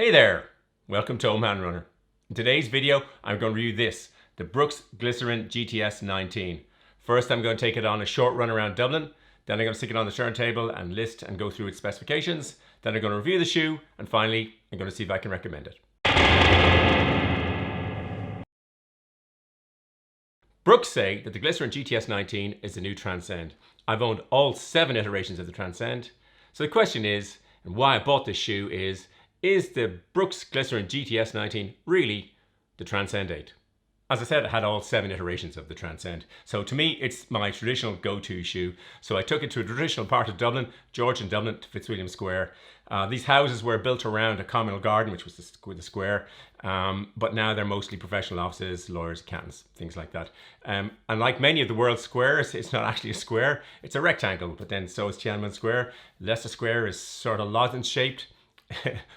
Hey there, welcome to Old Man Runner. In today's video, I'm going to review this, the Brooks Glycerin GTS 19. First, I'm going to take it on a short run around Dublin. Then I'm going to stick it on the turntable and list and go through its specifications. Then I'm going to review the shoe. And finally, I'm going to see if I can recommend it. Brooks say that the Glycerin GTS 19 is the new Transcend. I've owned all 7 iterations of the Transcend. So the question is, and why I bought this shoe is the Brooks Glycerin GTS 19 really the Transcend 8? As I said, I had all 7 iterations of the Transcend. So to me, it's my traditional go-to shoe. So I took it to a traditional part of Dublin, Georgian Dublin, to Fitzwilliam Square. These houses were built around a communal garden, which was the square. But now they're mostly professional offices, lawyers, accountants, things like that. And like many of the world's squares, it's not actually a square, it's a rectangle. But then so is Tiananmen Square. Leicester Square is sort of lozenge shaped.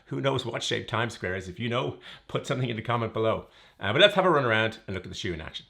Who knows what shape Times Square is? If you know, put something in the comment below. But let's have a run around and look at the shoe in action.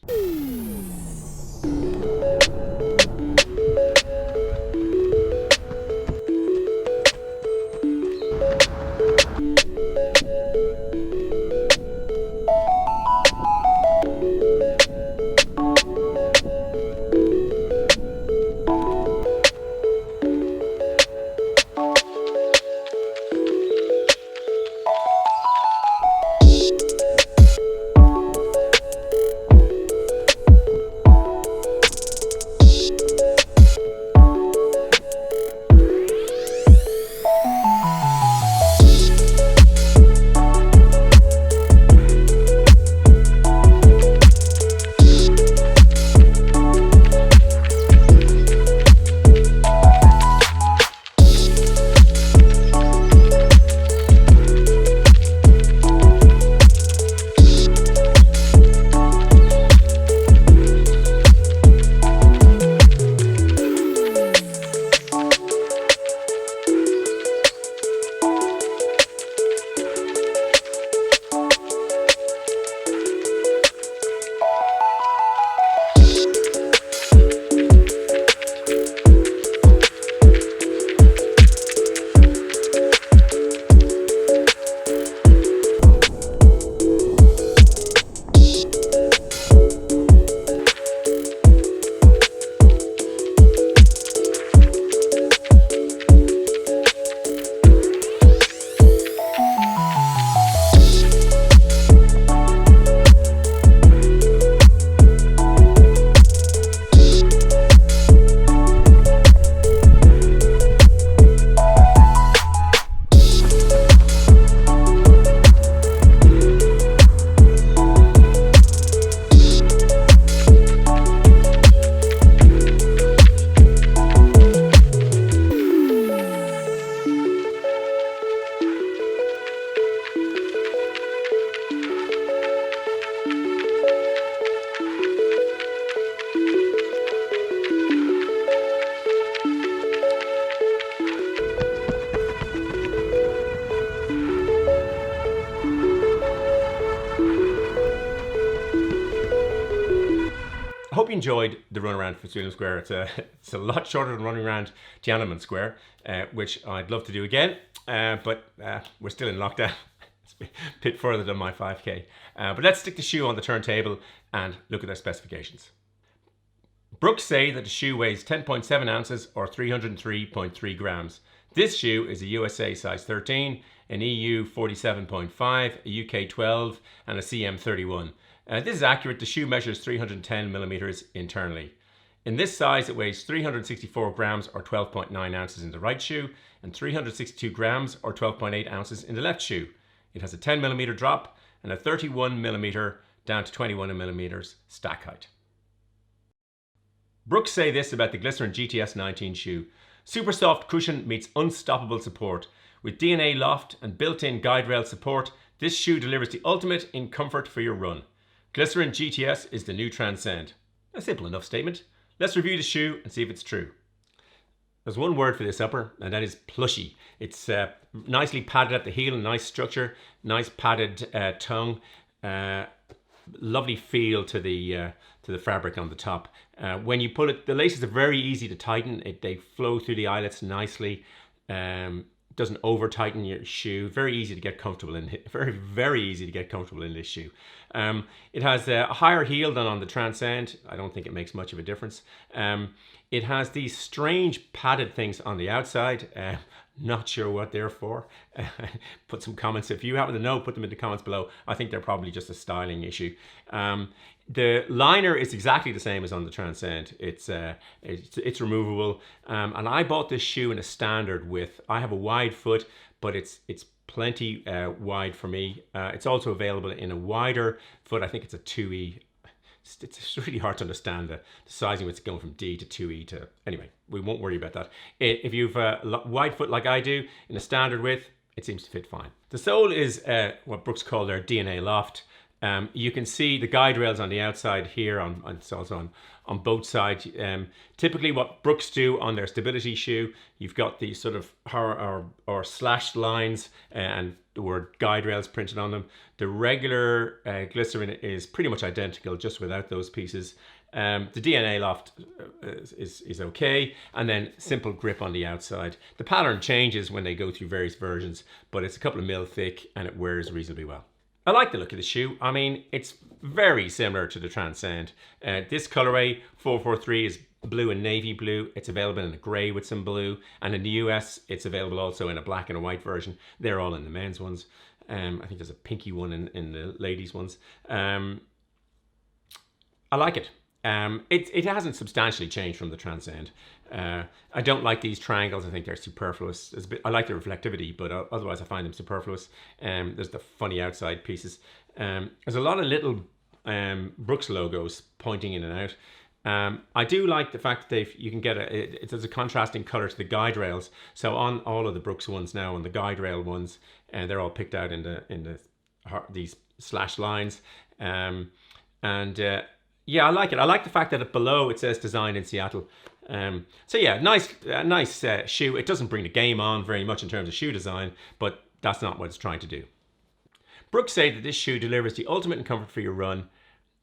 I hope you enjoyed the run around Fitzwilliam Square. It's a lot shorter than running around Tiananmen Square, which I'd love to do again, but we're still in lockdown. It's a bit further than my 5K. But let's stick the shoe on the turntable and look at their specifications. Brooks say that the shoe weighs 10.7 ounces or 303.3 grams. This shoe is a USA size 13, an EU 47.5, a UK 12, and a CM 31. This is accurate. The shoe measures 310 millimeters internally. In this size, it weighs 364 grams or 12.9 ounces in the right shoe and 362 grams or 12.8 ounces in the left shoe. It has a 10 millimeter drop and a 31 millimeter down to 21 millimeters stack height. Brooks say this about the Glycerin GTS 19 shoe. Super soft cushion meets unstoppable support. With DNA loft and built-in guide rail support, this shoe delivers the ultimate in comfort for your run. Glycerin GTS is the new Transcend. A simple enough statement. Let's review the shoe and see if it's true. There's one word for this upper, and that is plushy. It's nicely padded at the heel, nice structure, nice padded tongue, lovely feel to the fabric on the top. When you pull it, the laces are very easy to tighten. They flow through the eyelets nicely. doesn't over tighten your shoe. Very easy to get comfortable in. Very easy to get comfortable in this shoe. It has a higher heel than on the Transcend. I don't think it makes much of a difference. It has these strange padded things on the outside. Not sure what they're for. Put some comments, if you happen to know, put them in the comments below. I think they're probably just a styling issue. The liner is exactly the same as on the Transcend. It's removable, and I bought this shoe in a standard width. I have a wide foot, but it's plenty wide for me. It's also available in a wider foot. I think it's a 2E. It's really hard to understand the sizing. It's going from D to 2E to, anyway, we won't worry about that. If you've a wide foot like I do in a standard width, it seems to fit fine. The sole is what Brooks call their DNA loft. You can see the guide rails on the outside here, it's also on both sides. Typically what Brooks do on their stability shoe, you've got these sort of or slashed lines and the word guide rails printed on them. The regular Glycerin is pretty much identical, just without those pieces. The DNA loft is okay, and then simple grip on the outside. The pattern changes when they go through various versions, but it's a couple of mil thick and it wears reasonably well. I like the look of the shoe. I mean, it's very similar to the Transcend. This colorway, 443, is blue and navy blue. It's available in a gray with some blue. And in the US, it's available also in a black and a white version. They're all in the men's ones. I think there's a pinky one in the ladies' ones. I like it. It hasn't substantially changed from the Transcend. I don't like these triangles. I think they're superfluous. I like the reflectivity, but otherwise I find them superfluous. There's the funny outside pieces. There's a lot of little Brooks logos pointing in and out. I do like the fact that you can get there's a contrasting color to the guide rails. So on all of the Brooks ones now, on the guide rail ones, they're all picked out in these slash lines. Yeah, I like it. I like the fact that below it says designed in Seattle. So yeah, nice shoe. It doesn't bring the game on very much in terms of shoe design, but that's not what it's trying to do. Brooks say that this shoe delivers the ultimate in comfort for your run,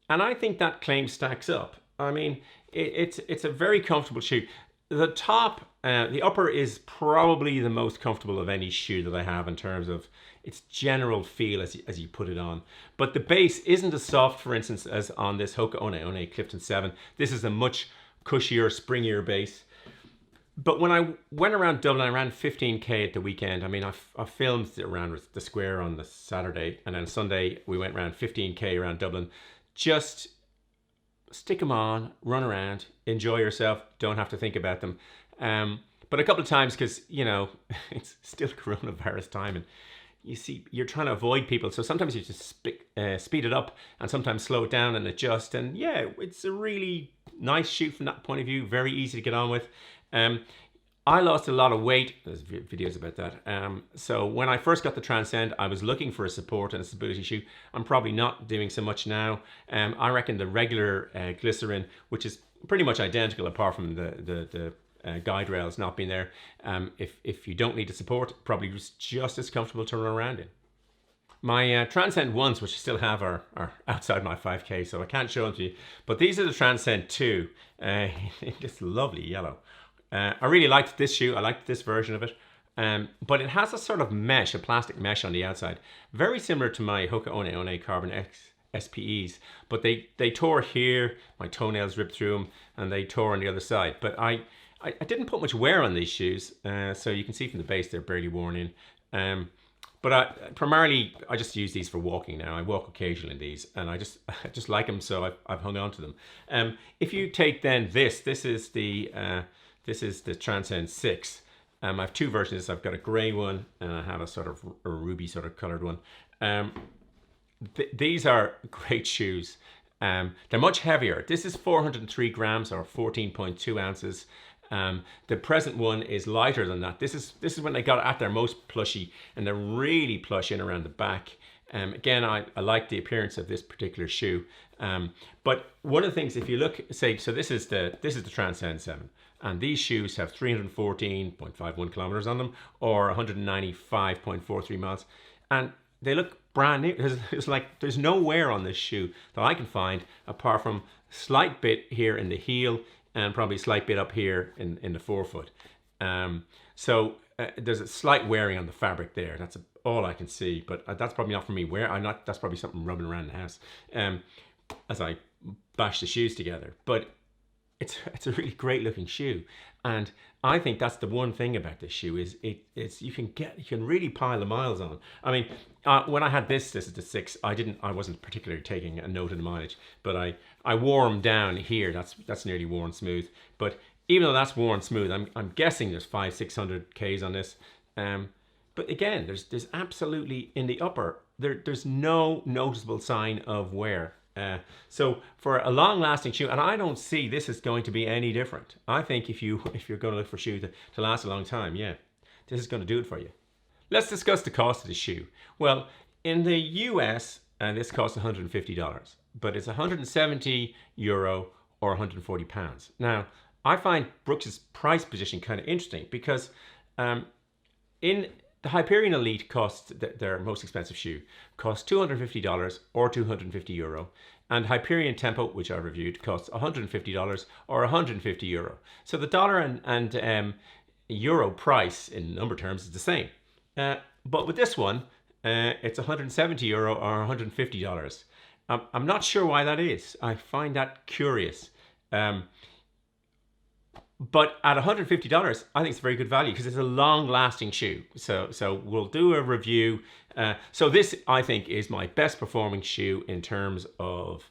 and I think that claim stacks up. I mean, it's a very comfortable shoe. The upper is probably the most comfortable of any shoe that I have in terms of its general feel as you put it on. But the base isn't as soft, for instance, as on this Hoka One Clifton 7. This is a much cushier, springier base. But when I went around Dublin, I ran 15K at the weekend. I mean, I filmed around the square on the Saturday, and then Sunday we went around 15K around Dublin. Just stick them on, run around, enjoy yourself, don't have to think about them. But a couple of times, because, you know, it's still coronavirus time and you're trying to avoid people. So sometimes you just speed it up and sometimes slow it down and adjust. And yeah, it's a really nice shoe from that point of view. Very easy to get on with. I lost a lot of weight. There's videos about that. So when I first got the Transcend, I was looking for a support and a stability shoe. I'm probably not doing so much now. I reckon the regular Glycerin, which is pretty much identical apart from the guide rails not being there, if you don't need the support, probably just as comfortable to run around in. My Transcend 1s, which I still have, are outside my 5K, so I can't show them to you. But these are the Transcend 2 in this lovely yellow. I really liked this shoe. I liked this version of it. But it has a sort of mesh, a plastic mesh on the outside. Very similar to my Hoka One Carbon X SPEs. But they tore here, my toenails ripped through them, and they tore on the other side. But I didn't put much wear on these shoes. So you can see from the base they're barely worn in. But primarily, I just use these for walking now. I walk occasionally in these, and I just like them, so I've hung on to them. If you take then this is the Transcend 6. I have two versions. I've got a grey one, and I have a sort of a ruby sort of coloured one. These are great shoes. They're much heavier. This is 403 grams or 14.2 ounces. The present one is lighter than that. This is when they got at their most plushy, and they're really plush in around the back. Again, I like the appearance of this particular shoe. But one of the things, if you look, say, so this is the Transcend 7, and these shoes have 314.51 kilometers on them, or 195.43 miles, and they look brand new. It's like there's no wear on this shoe that I can find, apart from a slight bit here in the heel and probably a slight bit up here in the forefoot. So there's a slight wearing on the fabric there. That's all I can see, but that's probably not for me. That's probably something rubbing around the house as I bash the shoes together. But it's a really great looking shoe, and I think that's the one thing about this shoe is you can really pile the miles on. I mean, when I had this is the 6. I wasn't particularly taking a note of the mileage, but I wore them down here. That's nearly worn smooth. But even though that's worn smooth, I'm guessing there's 500-600 Ks on this. But again, there's absolutely in the upper there's no noticeable sign of wear. So for a long-lasting shoe, and I don't see this is going to be any different. I think if you're going to look for a shoe to last a long time, yeah, this is going to do it for you. Let's discuss the cost of the shoe. Well, in the US, this costs $150, but it's €170 or 140 pounds. Now, I find Brooks's price position kind of interesting because in the Hyperion Elite costs, their most expensive shoe, costs $250 or €250, and Hyperion Tempo, which I've reviewed, costs $150 or €150. So the dollar and euro price in number terms is the same. But with this one, it's €170 or $150. I'm not sure why that is. I find that curious. But at $150, I think it's a very good value because it's a long-lasting shoe. So we'll do a review. So this, I think, is my best performing shoe in terms of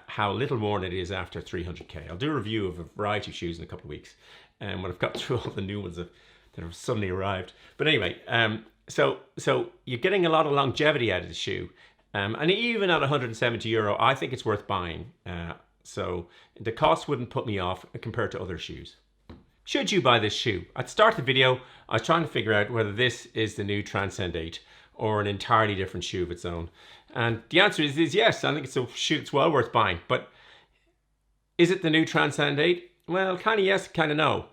how little worn it is after 300K. I'll do a review of a variety of shoes in a couple of weeks, when I've got through all the new ones that have suddenly arrived. But anyway, so you're getting a lot of longevity out of the shoe, and even at €170, I think it's worth buying. So the cost wouldn't put me off compared to other shoes. Should you buy this shoe? At the start of the video, I was trying to figure out whether this is the new Transcend 8 or an entirely different shoe of its own. And the answer is yes. I think it's a shoe that's well worth buying. But is it the new Transcend 8? Well, kind of yes, kind of no.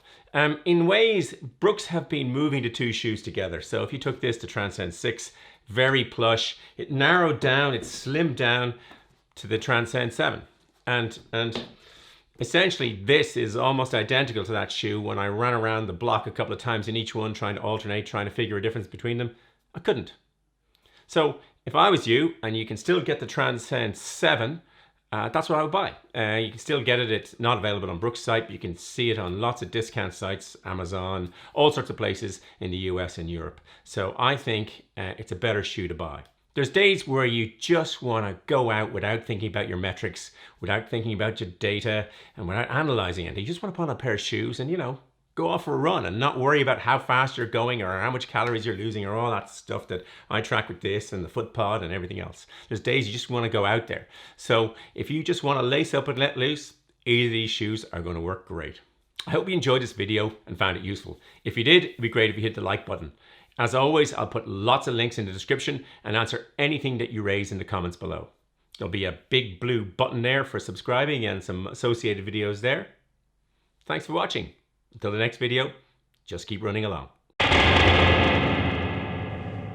In ways, Brooks have been moving the two shoes together. So if you took this to Transcend 6, very plush, it narrowed down, it slimmed down to the Transcend 7. And essentially this is almost identical to that shoe. When I ran around the block a couple of times in each one trying to alternate, trying to figure a difference between them, I couldn't. So if I was you and you can still get the Transcend 7, that's what I would buy. You can still get it. It's not available on Brooks' site, but you can see it on lots of discount sites, Amazon, all sorts of places in the US and Europe. So I think it's a better shoe to buy. There's days where you just want to go out without thinking about your metrics, without thinking about your data, and without analyzing it. You just want to put on a pair of shoes and, go off for a run and not worry about how fast you're going or how much calories you're losing or all that stuff that I track with this and the FootPod and everything else. There's days you just want to go out there. So if you just want to lace up and let loose, either of these shoes are going to work great. I hope you enjoyed this video and found it useful. If you did, it'd be great if you hit the like button. As always, I'll put lots of links in the description and answer anything that you raise in the comments below. There'll be a big blue button there for subscribing and some associated videos there. Thanks for watching. Until the next video, just keep running along.